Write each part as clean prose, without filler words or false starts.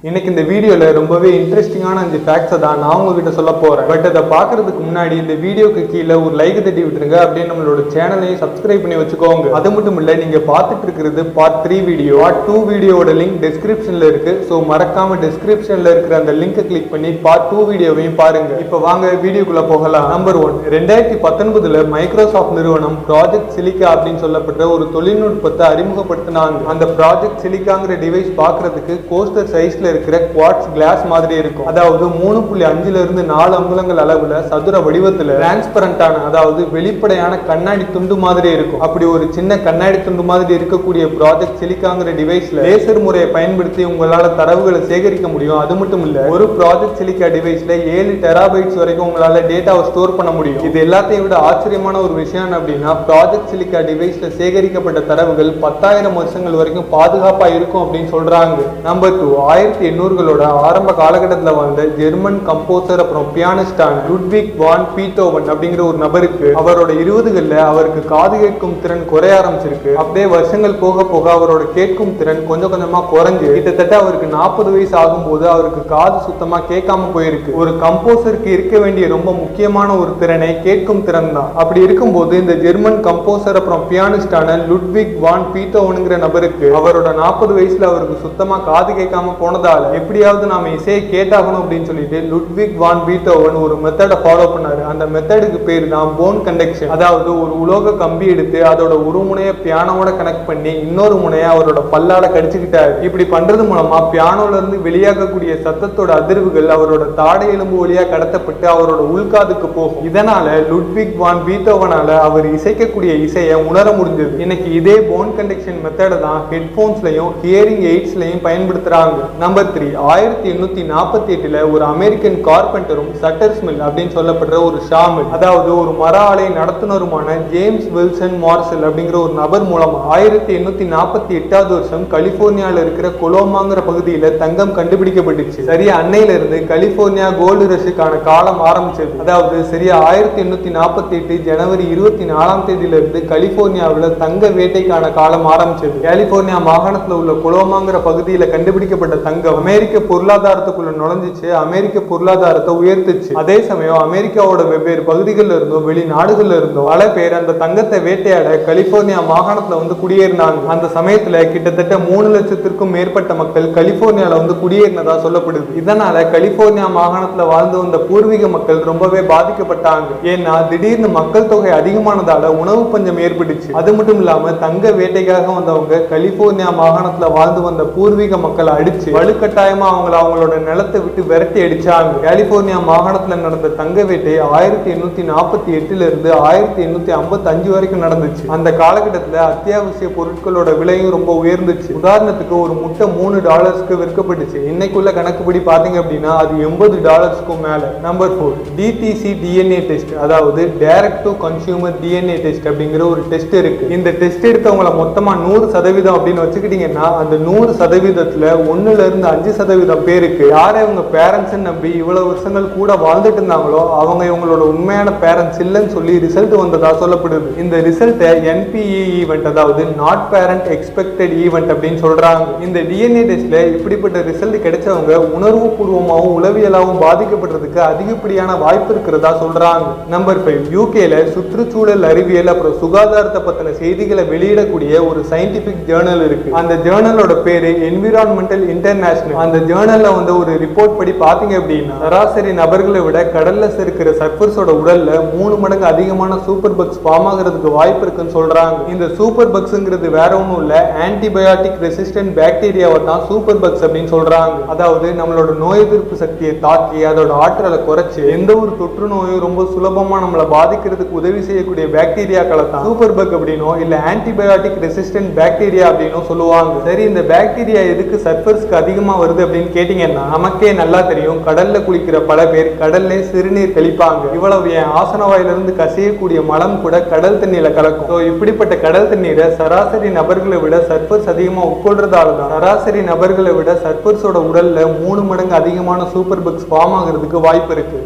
இன்னைக்கு இந்த வீடியோல ரொம்பவே இன்ட்ரெஸ்டிங்கான 5 ஃபேக்ட்ஸை தான் நான் உங்ககிட்ட சொல்ல போறேன். பட் அதை பார்க்கறதுக்கு முன்னாடி இந்த வீடியோக்கு கீழே ஒரு லைக் தட்டி விட்டுருங்க. அப்படியே நம்மளோட சேனலையும் சப்ஸ்கிரைப் பண்ணி வச்சுக்கோங்க. அது மட்டும் இல்ல, நீங்க பார்த்துட்டு இருக்கிறது பார்ட் 3 வீடியோ. பார்ட் 2 வீடியோட லிங்க் டிஸ்கிரிப்ஷன்ல இருக்கு. ஸோ மறக்காம டிஸ்கிரிப்ஷன்ல இருக்கிற அந்த லிங்கை கிளிக் பண்ணி பார்ட் 2 வீடியோவையும் பாருங்க. இப்போ வாங்க வீடியோக்குள்ள போகலாம். நம்பர் 1, 2019 மைக்ரோசாஃப்ட் நிறுவனம் ப்ராஜெக்ட் சிலிக்கா அப்படின்னு சொல்லப்பட்ட ஒரு தொழில்நுட்பத்தை அறிமுகப்படுத்தினாங்க. அந்த ப்ராஜெக்ட் சிலிக்காங்கிற டிவைஸ் பார்க்கறதுக்கு கோஸ்டர் சைஸ்ல இருக்கிற குவார்ட்ஸ் கிளாஸ் மாதிரி இருக்கும். அதாவது 3.5 இருந்து 4 அங்குலங்கள் அளவுல சதுர வடிவத்துல டிரான்ஸ்பரண்டான, அதாவது வெளிப்படையான கண்ணாடி துண்டு மாதிரி இருக்கும். அப்படி ஒரு சின்ன கண்ணாடி துண்டு மாதிரி இருக்கக்கூடிய ப்ராஜெக்ட் சிலிக்காங்கிற டிவைஸ்ல லேசர் முறையை பயன்படுத்தி உங்களால தரவுகளை சேகரிக்க முடியும். அது மட்டும் இல்ல, ஒரு ப்ராஜெக்ட் சிலிக்கா டிவைஸ்ல 7 டெராபைட்ஸ் வரைக்கும் உங்களால டேட்டாவை ஸ்டோர் பண்ண முடியும். இது எல்லாத்தையும் விட ஆச்சரியமான ஒரு விஷயம் அப்படின்னா, ப்ராஜெக்ட் சிலிக்கா டிவைஸ்ல சேகரிக்கப்பட்ட தரவுகள் 10,000 வருஷங்கள் வரைக்கும் பாதுகாப்பா இருக்கும் அப்படின்னு சொல்றாங்க. நம்பர் 2, 1800களோட ஆரம்ப காலகட்டத்தில் வாழ்ந்த ஜெர்மன் கம்போசர் அப்புறம் பியானிஸ்டான லுட்விக் வான் பீத்தோவன் அப்படிங்கிற ஒரு நபருக்கு அவரோட 20களில் அவருக்கு காது கேட்கும் திறன் குறைய ஆரம்பிச்சிருக்கு. அப்படியே வருஷங்கள் போக போக அவரோட கேட்கும் திறன் கொஞ்சம் கொஞ்சமா குறைஞ்சு கிட்டத்தட்ட அவருக்கு 40 வயசு ஆகும்போது அவருக்கு காது சுத்தமா கேட்காம போயிருக்கு. ஒரு கம்போசருக்கு இருக்க வேண்டிய ரொம்ப முக்கியமான ஒரு திறனை கேட்கும் திறன் தான். அப்படி இருக்கும்போது இந்த ஜெர்மன் கம்போசர் அப்புறம் பியானிஸ்டான லுட்விக் வான் பீத்தோவனுங்கிற நபருக்கு அவரோட 40 வயசுல அவருக்கு சுத்தமா காது கேட்காம போனதால எப்படியாவது நாம இசையை கேட்டாகணும் அப்படின்னு சொல்லிட்டு லுட்விக் வான் பீத்தோவன் ஒரு மெத்தடை ஃபாலோ பண்ணாரு. அந்த மெத்தடுக்கு பேர் தான் போன் கண்டக்ஷன். அதாவது ஒரு உலோக கம்பி எடுத்து அதோட ஒரு முனைய பியானோட கனெக்ட் பண்ணி இன்னொரு முனைய அவரோட பல்லால கடிச்சுக்கிட்டாரு. இப்படி பண்றது மூலமா பியானோல இருந்து வெளியாகக்கூடிய சத்தத்தோட அதிர்வுகள் அவரோட தாடை எலும்பு வழியா கடத்தப்பட்டு அவரோட உள்காதுக்கு போகும். இதனால லுட்விக் வான் பீத்தோவனால அவர் இசைக்கக்கூடிய இசையை உணர முடிஞ்சது. இன்னைக்கு இதே போன் கண்டக்ஷன் மெத்தடை தான் ஹெட்போன்ஸ்லயும் ஹியரிங் எய்ட்ஸ்லயும் பயன்படுத்துறாங்க. நம்பர் 3, 1848 ஒரு அமெரிக்கன் கார்பெண்டரும் சட்டர் ஸ்மில் அப்படின்னு சொல்லப்படுற ஒரு ஷாமில், அதாவது ஒரு மர ஆலை நடத்துனருமான ஜேம்ஸ் வில்சன் மார்சல் அப்படிங்கிற ஒரு நபர் மூலமா 1848 வருஷம் கலிபோர்னியால இருக்கிற கொலோமாங்கிற பகுதியில தங்கம் கண்டுபிடிக்கப்பட்டுச்சு. சரியா அன்னையில இருந்து கலிபோர்னியா கோல்டு ரஷுக்கான காலம் ஆரம்பிச்சது. அதாவது சரியா 1848 ஜனவரி 24ஆம் தேதியில இருந்து கலிபோர்னியாவில் தங்க வேட்டைக்கான காலம் ஆரம்பிச்சது. கலிபோர்னியா மாகாணத்துல உள்ள கொலோமாங்கிற பகுதியில கண்டுபிடிக்கப்பட்ட தங்கம் அமெரிக்க பொருளாதாரத்துக்குள்ள நுழைஞ்சிச்சு. அமெரிக்க பொருளாதாரத்தை உயர்த்துச்சு. அதே சமயம் அமெரிக்காவோட வெவ்வேறு பகுதிகளில் இருந்தும் வெளிநாடுகள்ல இருந்தும் பல பேர் அந்த தங்கத்தை வேட்டையாட கலிபோர்னியா மாகாணத்துல வந்து குடியேறினாங்க. அந்த சமயத்துல கிட்டத்தட்ட 3 லட்சத்திற்கும் மேற்பட்ட மக்கள் கலிபோர்னியால வந்து குடியேறினதா சொல்லப்படுது. இதனால கலிபோர்னியா மாகாணத்துல வாழ்ந்து வந்த பூர்வீக மக்கள் ரொம்பவே பாதிக்கப்பட்டாங்க. ஏன்னா திடீர்னு மக்கள் தொகை அதிகமானதால உணவு பஞ்சம் ஏற்பட்டுச்சு. அது மட்டும் இல்லாம தங்க வேட்டைக்காக வந்தவங்க கலிபோர்னியா மாகாணத்துல வாழ்ந்து வந்த பூர்வீக மக்களை அடிச்சு வலுக்கட்டாயமா அவங்களோட நிலத்தை விட்டு விரட்டி அடிச்சாங்க. கலிபோர்னியா மாகாணத்துல நடந்த தங்க வேட்டை 1848 இருந்து 1855 வரைக்கும் நடந்துச்சு. அந்த காலகட்டத்துல அத்தியாவசிய பொருட்களோட விலையும் ரொம்ப உயர்ந்துச்சு. உதாரணத்துக்கு ஒரு முட்டை $3 விற்கப்பட்டுச்சு. இன்னைக்குள்ள கணக்குப்படி பாத்தீங்க அப்படின்னா அது $80 மேல. நம்பர் 4, DTC DNA டெஸ்ட், அதாவது direct to consumer DNA test அப்படிங்கிற ஒரு டெஸ்ட் இருக்கு. இந்த டெஸ்ட் எடுத்தவங்கள மொத்தமா 100% அப்படின்னு வச்சுக்கிட்டீங்கன்னா அந்த 100%ல 1ல இருந்து 5% பேருக்கு யாரை இவங்க பேரண்ட்ஸ் நம்பி இவ்வளவு வருஷங்கள் கூட வாழ்ந்துட்டு இருந்தாங்களோ அவங்க இவங்களோட உண்மையான பேரண்ட்ஸ் இல்லைன்னு சொல்லி ரிசல்ட் வந்ததா சொல்லப்படுது. இந்த ரிசல்ட்டை NPE ஈவெண்ட், அதாவது நாட் பேரண்ட் எக்ஸ்பெக்டட் ஈவெண்ட் அப்படின்னு சொல்றாங்க. இந்த DNA டெஸ்ட்ல இப்படிப்பட்ட ரிசல்ட் கிடைச்சவங்க உணர்வு பூர்வமாகவும் உளவியலாகவும் பாதிக்கப்படுறதுக்கு அதிகப்படியான வாய்ப்பு இருக்கிறதா சொல்றாங்க. நம்பர் 5, யூகேல சுற்றுச்சூழல் அறிவியல் அப்புறம் சுகாதாரத்தை பத்தின செய்திகளை வெளியிடக்கூடிய ஒரு சயின்டிபிக் ஜேர்னல் இருக்கு. அந்த ஜேர்னலோட பேரு என்விரான்மெண்டல் இன்டர்நேஷனல். அந்த ஜேர்னல்ல வந்து ஒரு ரிப்போர்ட் படி பாத்தீங்க அப்படின்னா சராசரி நபர்களை விட கடல்ல இருக்கிற சர்ஃபர்ஸோட உடல்ல 3 மடங்கு அதிகமான சூப்பர் பக்ஸ் ஃபார்ம் ஆகிறதுக்கு வாய்ப்பு இருக்குன்னு சொல்றாங்க. இந்த சூப்பர் பக்ஸ்ங்கிறது வேற ஒன்றும் இல்ல, ஆன்டிபயோட்டிக் ரெசிஸ்டன்ட் பாக்டீரியாவை தான் சூப்பர் பக்ஸ் அப்படின்னு சொல்றாங்க. அதாவது நம்மளோட நோய் எதிர்ப்பு சக்தியை தாக்கி அதோட ஆற்றலை குறைச்சு எந்த ஒரு தொற்று நோயும் ரொம்ப சுலபமா நம்மளை பாதிக்கிறதுக்கு உதவி செய்யக்கூடிய பாக்டீரியாக்களை தான் சூப்பர் பக் அப்படின்னும் இல்ல ஆன்டிபயோட்டிக் ரெசிஸ்டன்ட் பாக்டீரியா அப்படின்னும் சொல்லுவாங்க. சரி, இந்த பாக்டீரியா எதுக்கு சர்ஃபர்ஸ்க்கு அதிகமா வருது அப்படின்னு கேட்டீங்கன்னா நமக்கே நல்லா தெரியும். கடல்ல குளிக்கிற பல பேர் கடல்ல சிறுநீர் கழிப்பாங்க. இவ்வளவு என் ஆசன வாயிலிருந்து கசியக்கூடிய மலம் கூட கடல் தண்ணீர்ல கலக்கும். இப்படிப்பட்ட கடல் தண்ணீரை சராசரி நபர்களை விட சர்ஃபர்ஸ் அதிகமா உட்கொள்றதால தான் சராசரி நபர்களை விட சர்ஃபர்ஸோட உடல்ல 3 மடங்கு அதிகமான சூப்பர் பக்ஸ் ஃபார்ம் ஆகிறதுக்கு வாய்ப்பு இருக்கு.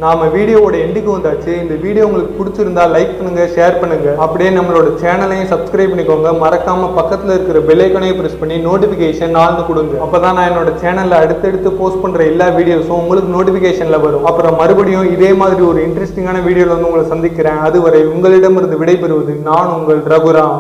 நாம வீடியோவோட எண்டுக்கு வந்தாச்சு. இந்த வீடியோ உங்களுக்கு பிடிச்சிருந்தா லைக் பண்ணுங்க, ஷேர் பண்ணுங்க. அப்படியே நம்மளோட சேனலையும் சப்ஸ்கிரைப் பண்ணிக்கோங்க. மறக்காம பக்கத்துல இருக்கிற பெல் ஐகானையும் பிரஸ் பண்ணி நோட்டிபிகேஷன் ஆல்னு கொடுங்க. அப்பதான் நான் என்னோட சேனல்ல அடுத்தடுத்து போஸ்ட் பண்ற எல்லா வீடியோஸும் உங்களுக்கு நோட்டிபிகேஷன்ல வரும். அப்புறம் மறுபடியும் இதே மாதிரி ஒரு இன்ட்ரெஸ்டிங்கான வீடியோல வந்து உங்களை சந்திக்கிறேன். அதுவரை உங்களிடமிருந்து விடைபெறுவது நான் உங்கள் ரகுராம்.